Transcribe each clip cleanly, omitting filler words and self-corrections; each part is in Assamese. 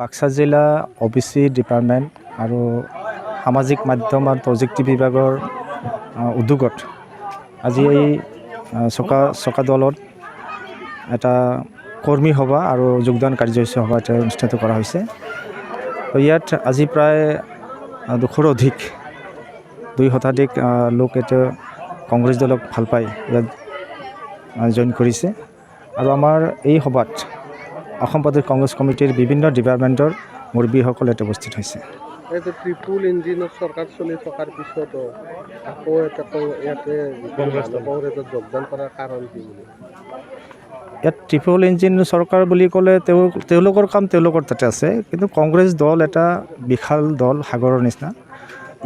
বাক্সা জিলা OBC ডিপাৰ্টমেণ্ট আৰু সামাজিক মাধ্যম আৰু প্ৰযুক্তি বিভাগৰ উদ্যোগত আজি এই চকা দলত এটা কৰ্মী সভা আৰু যোগদান কাৰ্যসূচী সভা এটা অনুষ্ঠিত কৰা হৈছে। ইয়াত আজি প্ৰায় 200ৰ অধিক 2 শতাধিক লোক এটা কংগ্ৰেছ দলক ভাল পাই ইয়াত জইন কৰিছে আৰু আমাৰ এই সভাত অসম প্ৰদেশ কংগ্ৰেছ কমিটিৰ বিভিন্ন ডিপাৰ্টমেণ্টৰ মুৰব্বীসকল ইয়াত উপস্থিত হৈছে। এইটো ট্ৰিপল ইঞ্জিনৰ চৰকাৰ চলি থকাৰ পিছতো আকৌ এটা ইয়াতে কংগ্ৰেছত যোগদান কৰাৰ কাৰণ কি বুলি? ইয়াত ট্ৰিপল ইঞ্জিন চৰকাৰ বুলি ক'লে তেওঁলোকৰ কাম তেওঁলোকৰ তাতে আছে, কিন্তু কংগ্ৰেছ দল এটা বিশাল দল, সাগৰৰ নিচিনা।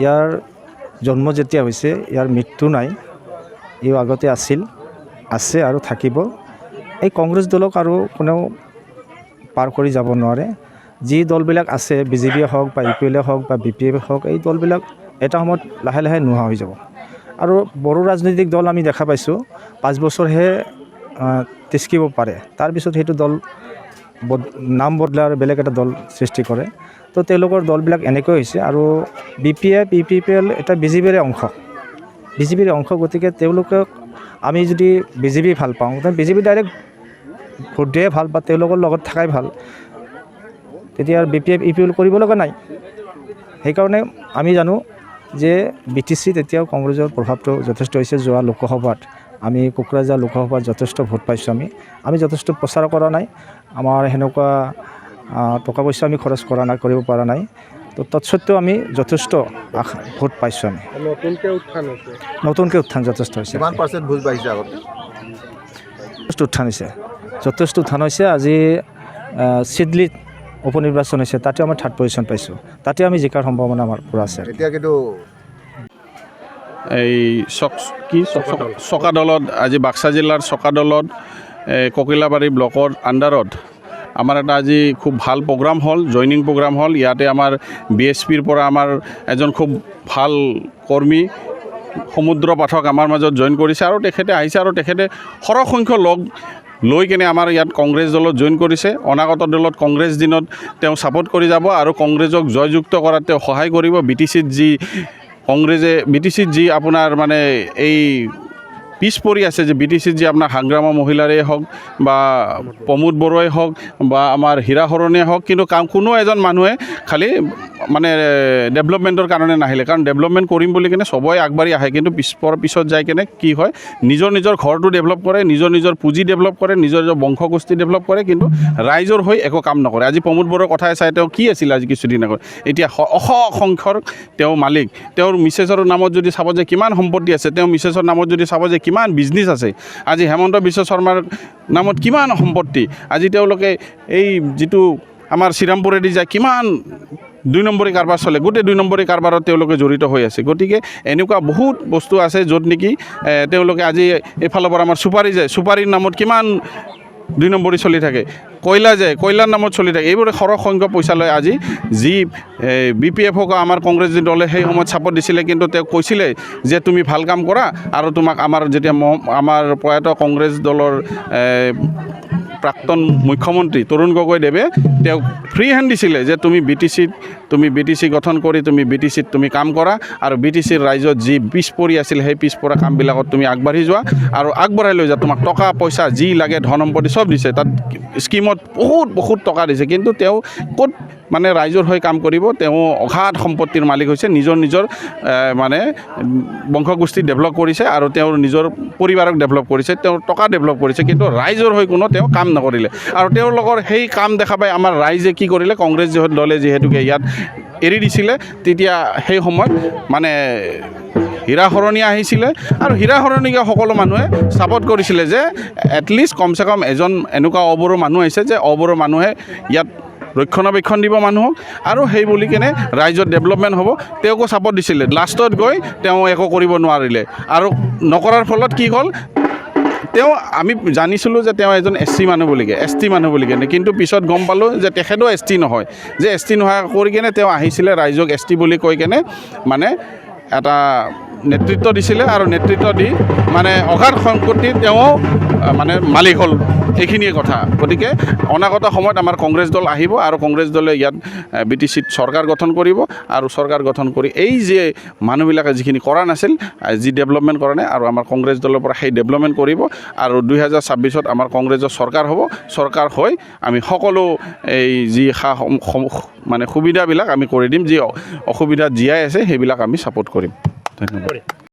ইয়াৰ জন্ম যেতিয়া হৈছে ইয়াৰ মৃত্যু নাই, ই আগতে আছে আৰু থাকিব। এই কংগ্ৰেছ দলক আৰু কোনেও পাৰ কৰি যাব নোৱাৰে। যি দলবিলাক আছে, BJP হওক বা UPL হওক বা BPF হওক, এই দলবিলাক এটা সময়ত লাহে লাহে নোহোৱা হৈ যাব। আৰু বড়ো ৰাজনৈতিক দল আমি দেখা পাইছোঁ 5 বছৰহে তিষ্কিব পাৰে, তাৰপিছত সেইটো দল নাম বদলাই আৰু বেলেগ এটা দল সৃষ্টি কৰে। তো তেওঁলোকৰ দলবিলাক এনেকৈ হৈছে। আৰু BPF UPL এটা BJPৰ অংশ, গতিকে তেওঁলোকক আমি যদি BJP ভাল পাওঁ, তেন্তে BJP ডাইৰেক্ট ভোট দিয়ে ভাল বা তেওঁলোকৰ লগত থকাই ভাল, তেতিয়া BPF UPL কৰিব লগা নাই। সেইকাৰণে আমি জানো যে BTCত এতিয়াও কংগ্ৰেছৰ প্ৰভাৱটো যথেষ্ট হৈছে। যোৱা লোকসভাত আমি কোকৰাঝাৰ লোকসভাত যথেষ্ট ভোট পাইছোঁ। আমি যথেষ্ট প্ৰচাৰ কৰা নাই, আমাৰ সেনেকুৱা টকা পইচা আমি খৰচ কৰিব পৰা নাই। তো তৎসত্ত্বেও আমি যথেষ্ট ভোট পাইছোঁ। আমি নতুনকৈ উত্থান যথেষ্ট হৈছে। কিমান পাৰ্চেণ্ট ভোট পাইছে আগতে? যথেষ্ট উত্থান হৈছে। আজি চিডলিত উপনিৰ্বাচন হৈছে, তাতে আমি 3rd পজিশ্যন পাইছোঁ। তাতে আমি জিকাৰ সম্ভাৱনা আমাৰ পুৰা আছে। এতিয়া কিন্তু এই চকা দলত আজি বাক্সা জিলাৰ চকা দলত ককিলাবাৰী ব্লকৰ আণ্ডাৰত আমাৰ এটা আজি খুব ভাল প্ৰগ্ৰাম হ'ল, জইনিং প্ৰগ্ৰাম হ'ল। ইয়াতে আমাৰ BSPৰ পৰা আমাৰ এজন খুব ভাল কৰ্মী সমুদ্ৰ পাঠক আমাৰ মাজত জইন কৰিছে আৰু তেখেতে আহিছে আৰু তেখেতে সৰহ সংখ্যক লগ লৈ কেনে আমাৰ ইয়াত কংগ্ৰেছ দলত জইন কৰিছে। অনাগত দলত কংগ্ৰেছ দিনত তেওঁ ছাপোৰ্ট কৰি যাব আৰু কংগ্ৰেছক জয়যুক্ত কৰাত তেওঁ সহায় কৰিব। BTCত যি আপোনাৰ মানে এই পিছ পৰি আছে, যে BTCত যি আপোনাৰ সংগ্ৰামী মহিলাৰে হওক বা প্ৰমোদ বড়োৱে হওক বা আমাৰ হীৰা হৰণীয়ে হওক, কিন্তু কোনো এজন মানুহে খালি মানে ডেভেলপমেণ্টৰ কাৰণে নাহিলে। কাৰণ ডেভেলপমেণ্ট কৰিম বুলি কিনে সবেই আগবাঢ়ি আহে, কিন্তু পিছত যাই কেনে কি হয়, নিজৰ ঘৰটো ডেভেলপ কৰে, নিজৰ পুঁজি ডেভেলপ কৰে, নিজৰ বংশগোষ্ঠী ডেভেলপ কৰে, কিন্তু ৰাইজৰ হৈ একো কাম নকৰে। আজি প্ৰমোদ বড়োৰ কথাই চাই তেওঁ কি আছিল আজি কিছুদিন আগত, এতিয়া অসংখ্যৰ তেওঁ মালিক। তেওঁৰ মিছেছৰ নামত যদি চাব যে কিমান সম্পত্তি আছে, তেওঁ মিছেছৰ নামত যদি চাব যে কিমান বিজনেছ আছে, আজি হেমন্ত বিশ্ব শৰ্মাৰ নামত কিমান সম্পত্তি, আজি তেওঁলোকে এই যিটো আমাৰ শ্ৰীৰামপুৰেদি যায় কিমান 2 নম্বৰী কাৰবাৰ চলে, গোটেই 2 নম্বৰী কাৰবাৰত তেওঁলোকে জড়িত হৈ আছে। গতিকে এনেকুৱা বহুত বস্তু আছে য'ত নেকি তেওঁলোকে আজি এইফালৰ পৰা আমাৰ চুপাৰীৰ নামত কিমান 2 নম্বৰী চলি থাকে, কয়লাৰ নামত চলি থাকে। এইবোৰে সৰহ সংখ্যক পইচা লয়। আজি যি BPFক আমাৰ কংগ্ৰেছ দলে সেই সময়ত ছাপোৰ্ট দিছিলে, কিন্তু তেওঁ কৈছিলে যে তুমি ভাল কাম কৰা আৰু তোমাক যেতিয়া আমাৰ প্ৰয়াত কংগ্ৰেছ দলৰ প্ৰাক্তন মুখ্যমন্ত্ৰী তৰুণ গগৈদেৱে তেওঁক ফ্ৰী হেণ্ড দিছিলে যে তুমি BTC গঠন কৰি তুমি BTCত তুমি কাম কৰা আৰু BTCৰ ৰাইজত যি পিছ পৰি আছিল সেই পিছ পৰা কামবিলাকত তুমি আগবাঢ়ি যোৱা আৰু আগবঢ়াই লৈ যোৱা। তোমাক টকা পইচা যি লাগে ধন সম্পত্তি চব দিছে, তাত স্কিমত বহুত টকা দিছে, কিন্তু তেওঁ ক'ত মানে ৰাইজৰ হৈ কাম কৰিব? তেওঁ অগাধ সম্পত্তিৰ মালিক হৈছে, নিজৰ মানে বংশগোষ্ঠী ডেভেলপ কৰিছে আৰু তেওঁৰ নিজৰ পৰিবাৰক ডেভেলপ কৰিছে, তেওঁৰ টকা ডেভেলপ কৰিছে, কিন্তু ৰাইজৰ হৈ কোনো তেওঁ কাম নকৰিলে। আৰু তেওঁলোকৰ সেই কাম দেখা পাই আমাৰ ৰাইজে কি কৰিলে, কংগ্ৰেছ দলে যিহেতুকে ইয়াত এৰি দিছিলে, তেতিয়া সেই সময়ত মানে হীৰা হৰণীয়া আহিছিলে আৰু হীৰা হৰণীকে সকলো মানুহে ছাপোৰ্ট কৰিছিলে যে এটলিষ্ট কমচে কম এজন এনেকুৱা অবড়ো মানুহ আহিছে যে অবড়ো মানুহে ইয়াত ৰক্ষণাবেক্ষণ দিব মানুহক আৰু সেই বুলি কেনে ৰাইজৰ ডেভেলপমেণ্ট হ'ব, তেওঁকো ছাপোৰ্ট দিছিলে। লাষ্টত গৈ তেওঁ একো কৰিব নোৱাৰিলে আৰু নকৰাৰ ফলত কি হ'ল, আমি জানিছিলোঁ যে তেওঁ এজন ST মানুহ বুলি কেনে, কিন্তু পিছত গম পালোঁ যে তেখেতো ST নহয়, যে ST নোহোৱা কৰি কেনে তেওঁ আহিছিলে ৰাইজক ST বুলি কৈ কেনে মানে এটা নেতৃত্ব দিছিলে আৰু নেতৃত্ব দি মানে অগাধ সম্পত্তি তেওঁ মানে মালিক হ'ল। এইখিনিয়ে কথা গতিকে অনাগত সময়ত আমাৰ কংগ্ৰেছ দল আহিব আৰু কংগ্ৰেছ দলে ইয়াত BTCত চৰকাৰ গঠন কৰিব আৰু চৰকাৰ গঠন কৰি এই যে মানুহবিলাকে যিখিনি কৰা নাছিল যি ডেভেলপমেণ্ট কৰা নাই আৰু আমাৰ কংগ্ৰেছ দলৰ পৰা সেই ডেভেলপমেণ্ট কৰিব আৰু 2026ত আমাৰ কংগ্ৰেছৰ চৰকাৰ হ'ব চৰকাৰ হৈ আমি সকলো এই যি মানে সুবিধাবিলাক আমি কৰি দিম যি অসুবিধা জীয়াই আছে সেইবিলাক আমি ছাপোৰ্ট কৰিম ধন্যবাদ